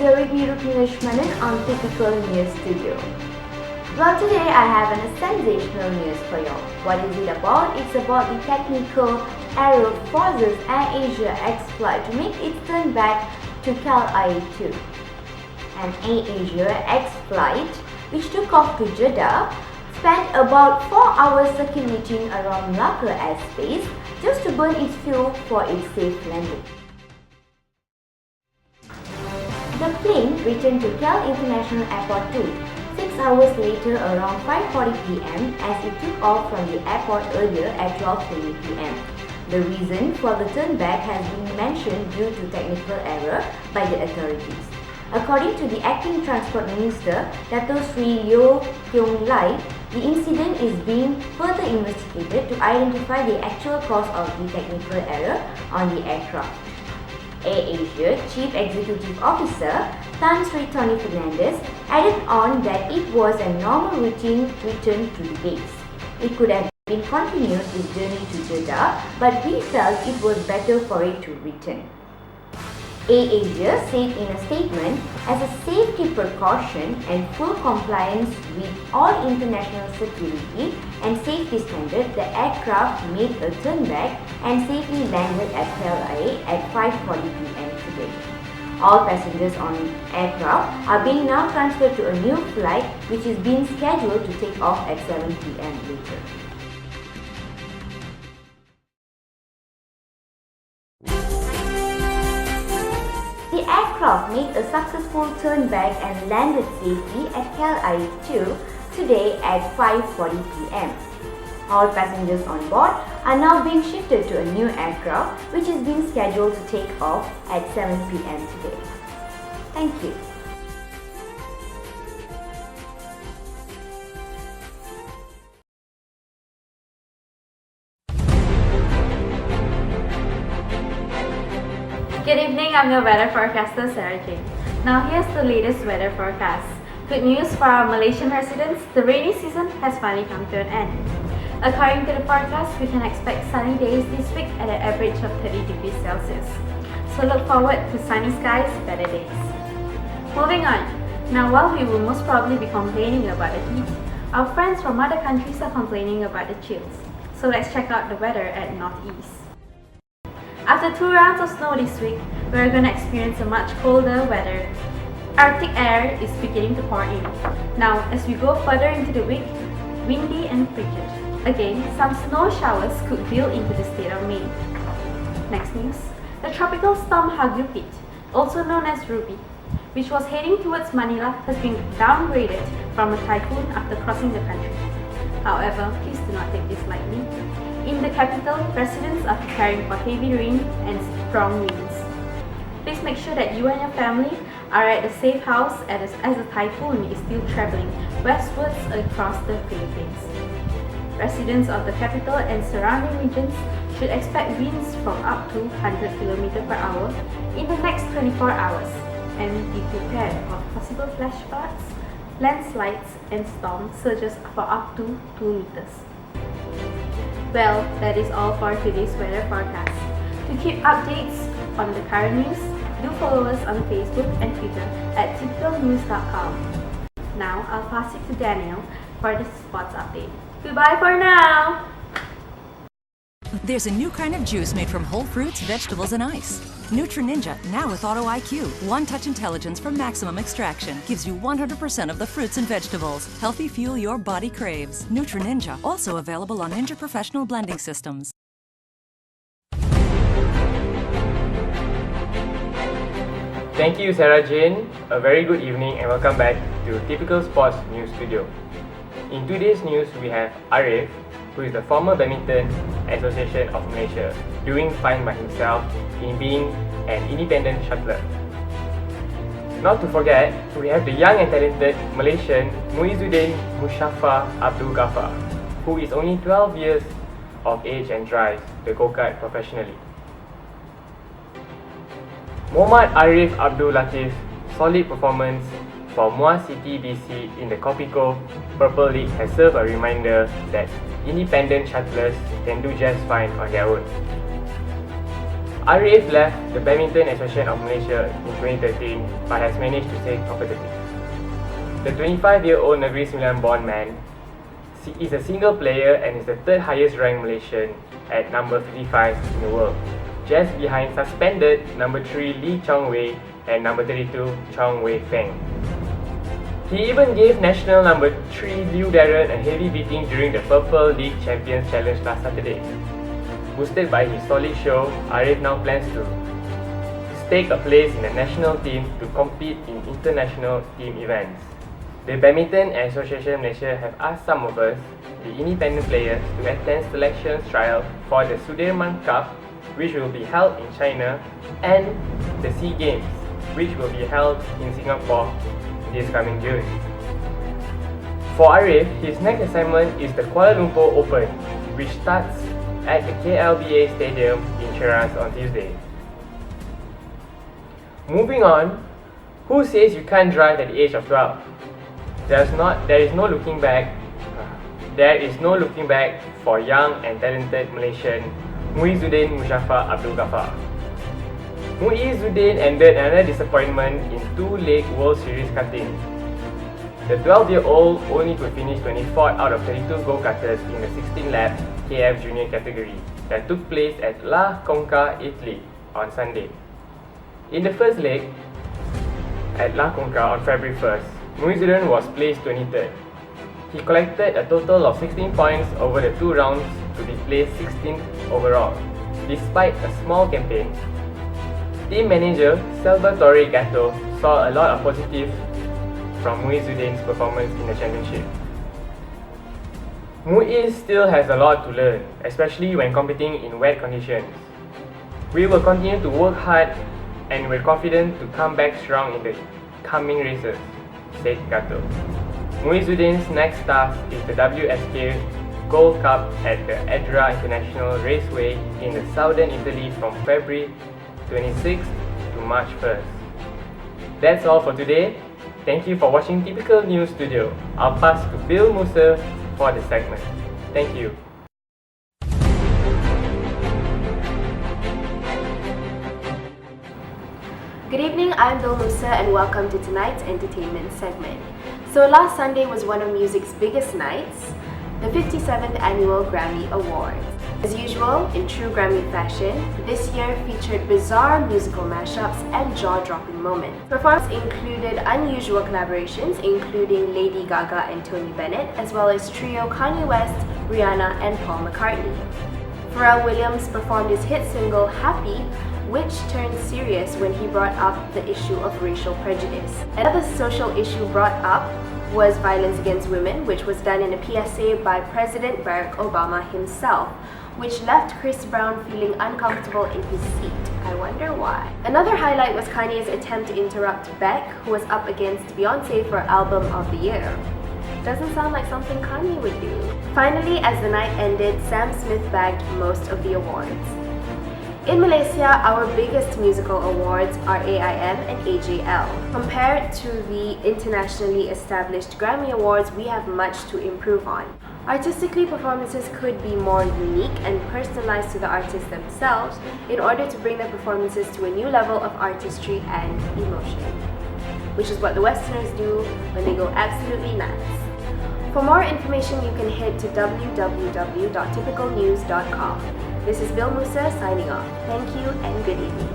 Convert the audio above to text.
here with me Rupi Lakshmanan on Typical News Studio. Well, today I have a sensational news for you. What is it about? It's about the Technical Aero Forces AirAsia X flight to make its turn back to Cal-Air-2. An AirAsia X flight, which took off to Jeddah, spent about 4 hours circulating around Malacca airspace just to burn its fuel for its safe landing. The plane returned to KL International Airport 2 6 hours later around 5:40 p.m. as it took off from the airport earlier at 12:20 p.m. The reason for the turn back has been mentioned due to technical error by the authorities. According to the Acting Transport Minister, Dato Sri Yeo Kyung Lai, the incident is being further investigated to identify the actual cause of the technical error on the aircraft. AirAsia Chief Executive Officer Tan Sri Tony Fernandes added on that it was a normal routine return to the base. It could have been continued its journey to Jeddah, but we felt it was better for it to return. AirAsia said in a statement, as a safety precaution and full compliance with all international security and safety standards, the aircraft made a turn back and safely landed at Cal-Air at 5:40 p.m. today. All passengers on aircraft are being now transferred to a new flight which is being scheduled to take off at 7 p.m. later. The aircraft made a successful turn back and landed safely at Cal-Air-2 today at 5:40 p.m. All passengers on board are now being shifted to a new aircraft which is being scheduled to take off at 7 p.m. today. Thank you. Good evening, I'm your weather forecaster Sarah Jane. Now here's the latest weather forecast. Good news for our Malaysian residents, the rainy season has finally come to an end. According to the forecast, we can expect sunny days this week at an average of 30 degrees Celsius. So look forward to sunny skies, better days. Moving on. Now while we will most probably be complaining about the heat, our friends from other countries are complaining about the chills. So let's check out the weather at Northeast. After 2 rounds of snow this week, we are going to experience a much colder weather. Arctic air is beginning to pour in. Now, as we go further into the week, windy and frigid. Again, some snow showers could build into the state of Maine. Next news, the tropical storm Hagupit, also known as Ruby, which was heading towards Manila, has been downgraded from a typhoon after crossing the country. However, please do not take this lightly. In the capital, residents are preparing for heavy rain and strong winds. Please make sure that you and your family are at a safe house as the typhoon is still traveling westwards across the Philippines. Residents of the capital and surrounding regions should expect winds from up to 100 km per hour in the next 24 hours and be prepared for possible flash floods, landslides, and storm surges for up to 2 meters. Well, that is all for today's weather forecast. To keep updates on the current news, do follow us on Facebook and Twitter at typicalnews.com. Now, I'll pass it to Daniel for the sports update. Goodbye for now! There's a new kind of juice made from whole fruits, vegetables, and ice. Nutri-Ninja, now with Auto IQ. One-touch intelligence for maximum extraction. Gives you 100% of the fruits and vegetables. Healthy fuel your body craves. Nutri-Ninja, also available on Ninja Professional Blending Systems. Thank you, Sarah Jane. A very good evening and welcome back to Typical Sports News Studio. In today's news, we have Arif, who is the former Badminton Association of Malaysia, doing fine by himself in being an independent shuttler. Not to forget, we have the young and talented Malaysian Muizuddin Mushaffa Abdul Ghaffar, who is only 12 years of age and drives the go-kart professionally. Muhammad Arif Abdul Latif, solid performance for Muar City BC in the Kopiko Purple League has served a reminder that independent shuttlers can do just fine on their own. Arif left the Badminton Association of Malaysia in 2013 but has managed to stay competitive. The 25-year-old Negeri Sembilan born man is a single player and is the third highest ranked Malaysian at number 55 in the world, just behind suspended number 3 Lee Chong Wei and number 32 Chong Wei Feng. He even gave national number 3 Liu Darren a heavy beating during the Purple League Champions Challenge last Saturday. Boosted by his solid show, Arif now plans to stake a place in the national team to compete in international team events. The Badminton Association Malaysia have asked some of us, the independent players, to attend selection trial for the Sudirman Cup, which will be held in China, and the SEA Games, which will be held in Singapore this coming June. For Arif, his next assignment is the Kuala Lumpur Open, which starts at the KLBA Stadium in Cheras on Tuesday. Moving on, who says you can't drive at the age of 12? There is no looking back for young and talented Malaysian Muizuddin Muzaffar Abdul Ghaffar. Muizuddin ended another disappointment in two-leg World Series cutting. The 12-year-old only could finish 24th out of 32 go-cutters in the 16-lap KF Junior category that took place at La Conca, Italy on Sunday. In the first leg at La Conca on February 1st, Muizuddin was placed 23rd. He collected a total of 16 points over the 2 rounds to be placed 16th overall. Despite a small campaign, team manager Salvatore Gatto saw a lot of positive from Muizuddin's performance in the championship. Muiz still has a lot to learn, especially when competing in wet conditions. We will continue to work hard and we're confident to come back strong in the coming races, said Gatto. Muizuddin's next task is the WSK Gold Cup at the Adra International Raceway in the southern Italy from February 26th to March 1st. That's all for today. Thank you for watching Typical News Studio. I'll pass to Bill Musa for the segment. Thank you. Good evening, I'm Bill Musa and welcome to tonight's entertainment segment. So last Sunday was one of music's biggest nights, the 57th Annual Grammy Awards. As usual, in true Grammy fashion, this year featured bizarre musical mashups and jaw-dropping moments. Performances included unusual collaborations, including Lady Gaga and Tony Bennett, as well as trio Kanye West, Rihanna, and Paul McCartney. Pharrell Williams performed his hit single Happy, which turned serious when he brought up the issue of racial prejudice. Another social issue brought up was violence against women, which was done in a PSA by President Barack Obama himself, which left Chris Brown feeling uncomfortable in his seat. I wonder why. Another highlight was Kanye's attempt to interrupt Beck, who was up against Beyoncé for Album of the Year. Doesn't sound like something Kanye would do. Finally, as the night ended, Sam Smith bagged most of the awards. In Malaysia, our biggest musical awards are AIM and AJL. Compared to the internationally established Grammy Awards, we have much to improve on. Artistically, performances could be more unique and personalized to the artists themselves in order to bring their performances to a new level of artistry and emotion, which is what the Westerners do when they go absolutely nuts. For more information, you can head to www.typicalnews.com. This is Bill Musa signing off. Thank you and good evening.